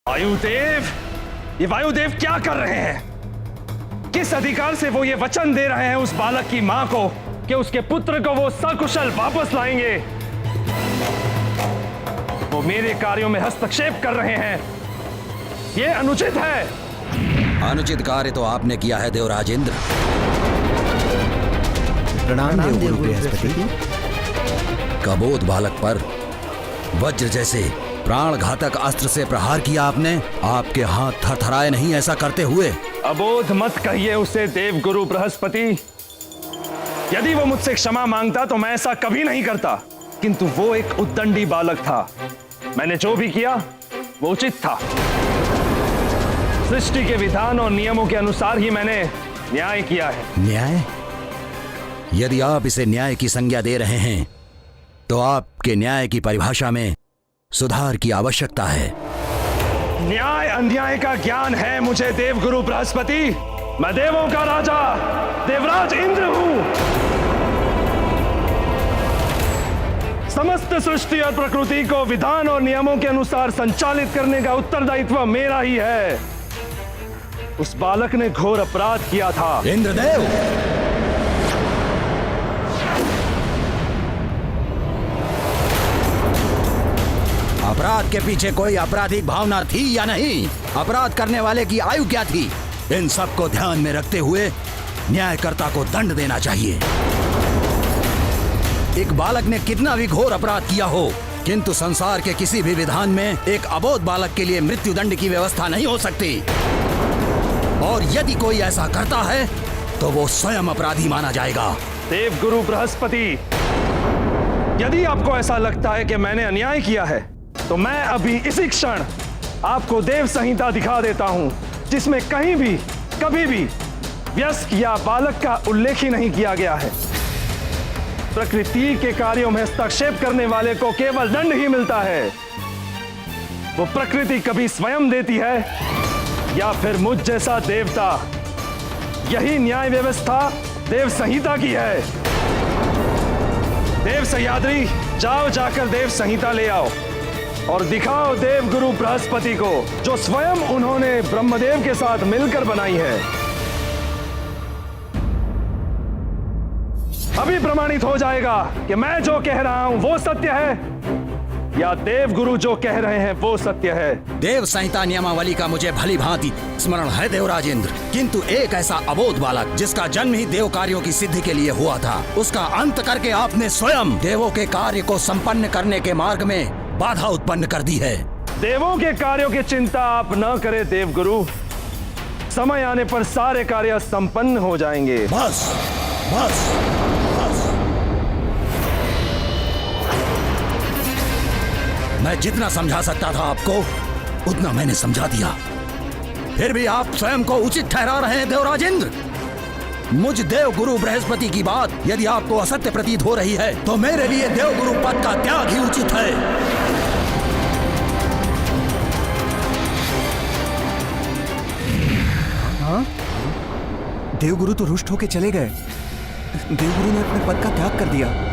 वायुदेव, ये वायुदेव क्या कर रहे हैं? किस अधिकार से वो ये वचन दे रहे हैं उस बालक की मां को कि उसके पुत्र को वो सकुशल वापस लाएंगे? वो मेरे कार्यों में हस्तक्षेप कर रहे हैं, ये अनुचित है। अनुचित कार्य तो आपने किया है देवराज इंद्र। प्रणाम देवगुरु बृहस्पति। कबोध बालक पर वज्र जैसे प्राण घातक अस्त्र से प्रहार किया आपने। आपके हाथ थरथराए नहीं ऐसा करते हुए? अबोध मत कहिए उसे देवगुरु बृहस्पति। यदि वो मुझसे क्षमा मांगता तो मैं ऐसा कभी नहीं करता, किंतु वो एक उद्दंडी बालक था। मैंने जो भी किया वो उचित था। सृष्टि के विधान और नियमों के अनुसार ही मैंने न्याय किया है। न्याय? यदि आप इसे न्याय की संज्ञा दे रहे हैं तो आपके न्याय की परिभाषा में सुधार की आवश्यकता है। न्याय अन्याय का ज्ञान है मुझे देवगुरु बृहस्पति। मैं देवों का राजा देवराज इंद्र हूं। समस्त सृष्टि और प्रकृति को विधान और नियमों के अनुसार संचालित करने का उत्तरदायित्व मेरा ही है। उस बालक ने घोर अपराध किया था। इंद्रदेव, अपराध के पीछे कोई आपराधिक भावना थी या नहीं? अपराध करने वाले की आयु क्या थी? इन सब को ध्यान में रखते हुए न्यायकर्ता को दंड देना चाहिए। एक बालक ने कितना भी घोर अपराध किया हो, किंतु संसार के किसी भी विधान में एक अबोध बालक के लिए मृत्युदंड की व्यवस्था नहीं हो सकती। और यदि कोई ऐसा करता है तो वो स्वयं अपराधी माना जाएगा। देवगुरु बृहस्पति, यदि आपको ऐसा लगता है कि मैंने अन्याय किया है तो मैं अभी इसी क्षण आपको देव संहिता दिखा देता हूं, जिसमें कहीं भी कभी भी वयस्क या बालक का उल्लेख ही नहीं किया गया है। प्रकृति के कार्यों में हस्तक्षेप करने वाले को केवल दंड ही मिलता है। वो प्रकृति कभी स्वयं देती है या फिर मुझ जैसा देवता। यही न्याय व्यवस्था देव संहिता की है। देव सह्याद्री, जाओ जाकर देव संहिता ले आओ और दिखाओ देवगुरु बृहस्पति को, जो स्वयं उन्होंने ब्रह्मदेव के साथ मिलकर बनाई है। अभी प्रमाणित हो जाएगा कि मैं जो कह रहा हूं वो सत्य है या देवगुरु जो कह रहे हैं वो सत्य है। देव संहिता नियमावली का मुझे भली भांति स्मरण है देवराज इंद्र, किंतु एक ऐसा अबोध बालक जिसका जन्म ही देव कार्यों की सिद्धि के लिए हुआ था, उसका अंत करके आपने स्वयं देवों के कार्य को संपन्न करने के मार्ग में बाधा उत्पन्न कर दी है। देवों के कार्यों की चिंता आप न करें देवगुरु। समय आने पर सारे कार्य संपन्न हो जाएंगे। बस बस बस। मैं जितना समझा सकता था आपको उतना मैंने समझा दिया, फिर भी आप स्वयं को उचित ठहरा रहे हैं देवराज इंद्र। मुझ देवगुरु बृहस्पति की बात यदि आपको असत्य प्रतीत हो रही है तो मेरे लिए देवगुरु पद का त्याग ही उचित है। हाँ? देवगुरु तो रुष्ट होके चले गए। देवगुरु ने अपने पद का त्याग कर दिया।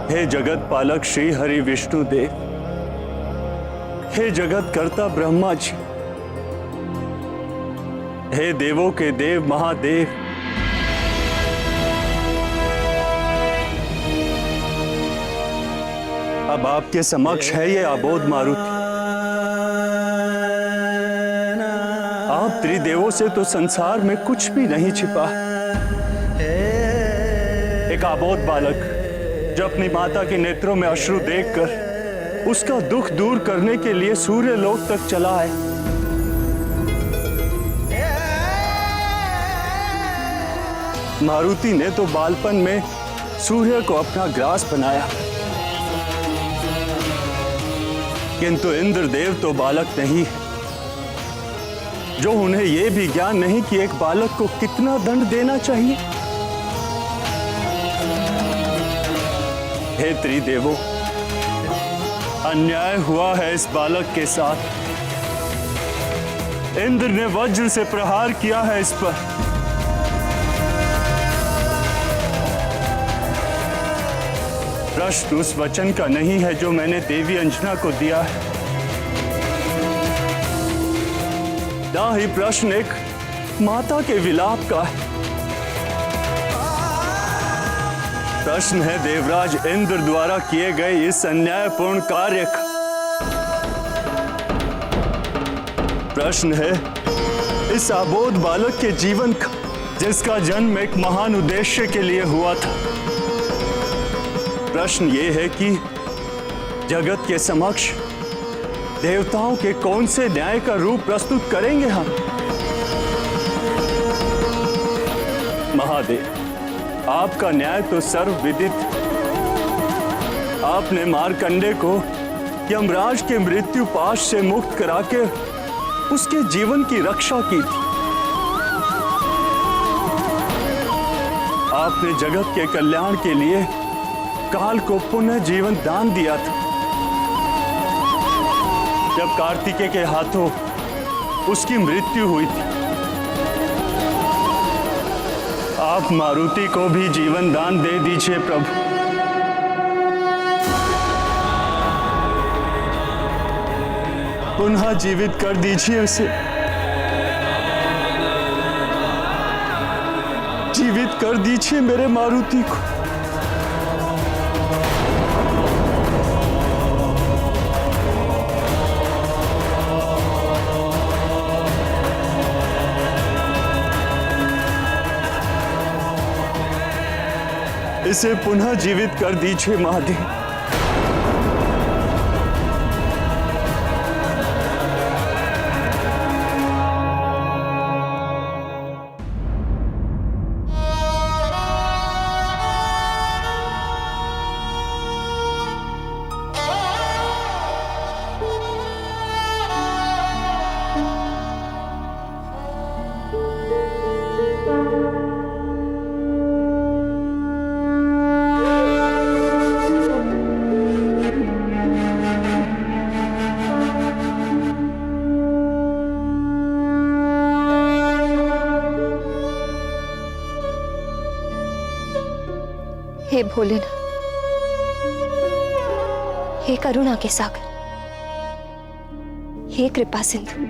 हे जगत पालक श्री हरि विष्णु देव, हे जगत कर्ता ब्रह्मा जी, हे देवों के देव महादेव, अब आपके समक्ष है ये अबोध मारुति। आप त्रिदेवों से तो संसार में कुछ भी नहीं छिपा। एक अबोध बालक जो अपनी माता के नेत्रों में अश्रु देखकर उसका दुख दूर करने के लिए सूर्य लोक तक चला है। मारुति ने तो बालपन में सूर्य को अपना ग्रास बनाया, किंतु इंद्रदेव तो बालक नहीं है, जो उन्हें यह भी ज्ञान नहीं कि एक बालक को कितना दंड देना चाहिए। हे त्रिदेवों, अन्याय हुआ है इस बालक के साथ। इंद्र ने वज्र से प्रहार किया है इस पर। प्रश्न उस वचन का नहीं है जो मैंने देवी अंजना को दिया है, ना ही प्रश्न एक माता के विलाप का है। प्रश्न है देवराज इंद्र द्वारा किए गए इस अन्यायपूर्ण कार्य का। प्रश्न है इस अबोध बालक के जीवन का, जिसका जन्म एक महान उद्देश्य के लिए हुआ था। प्रश्न ये है कि जगत के समक्ष देवताओं के कौन से न्याय का रूप प्रस्तुत करेंगे हम। महादेव, आपका न्याय तो सर्वविदित। आपने मार्कंडे को यमराज के मृत्यु पाश से मुक्त करा के उसके जीवन की रक्षा की थी। आपने जगत के कल्याण के लिए काल को पुनः जीवन दान दिया था। जब कार्तिकेय के हाथों उसकी मृत्यु हुई थी, आप मारुति को भी जीवन दान दे दीजिए प्रभु। पुनः जीवित कर दीजिए उसे, जीवित कर दीजिए मेरे मारुति को। इसे पुनः जीवित कर दीजिए महादेव। हे भोलेनाथ, हे करुणा के सागर, हे कृपा सिंधु,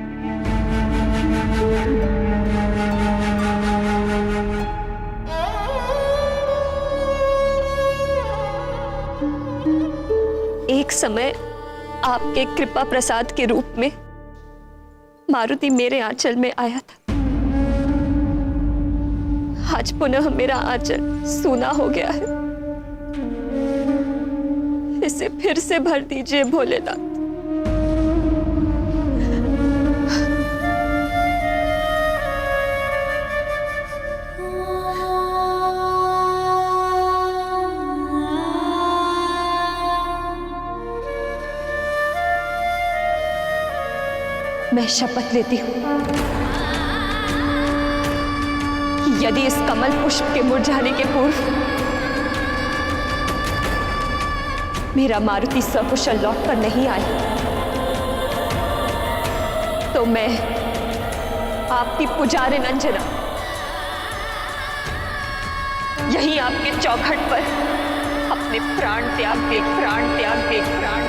एक समय आपके कृपा प्रसाद के रूप में मारुति मेरे आंचल में आया था। आज पुनः मेरा आंचल सूना हो गया है। इसे फिर से भर दीजिए भोलेनाथ। मैं शपथ लेती हूं कि यदि इस कमल पुष्प के मुरझाने के पूर्व मेरा मारुति सकुशल लौटकर नहीं आया, तो मैं आपकी पुजारी अंजना यहीं आपके चौखट पर अपने प्राण त्याग दे, प्राण त्याग दे, प्राण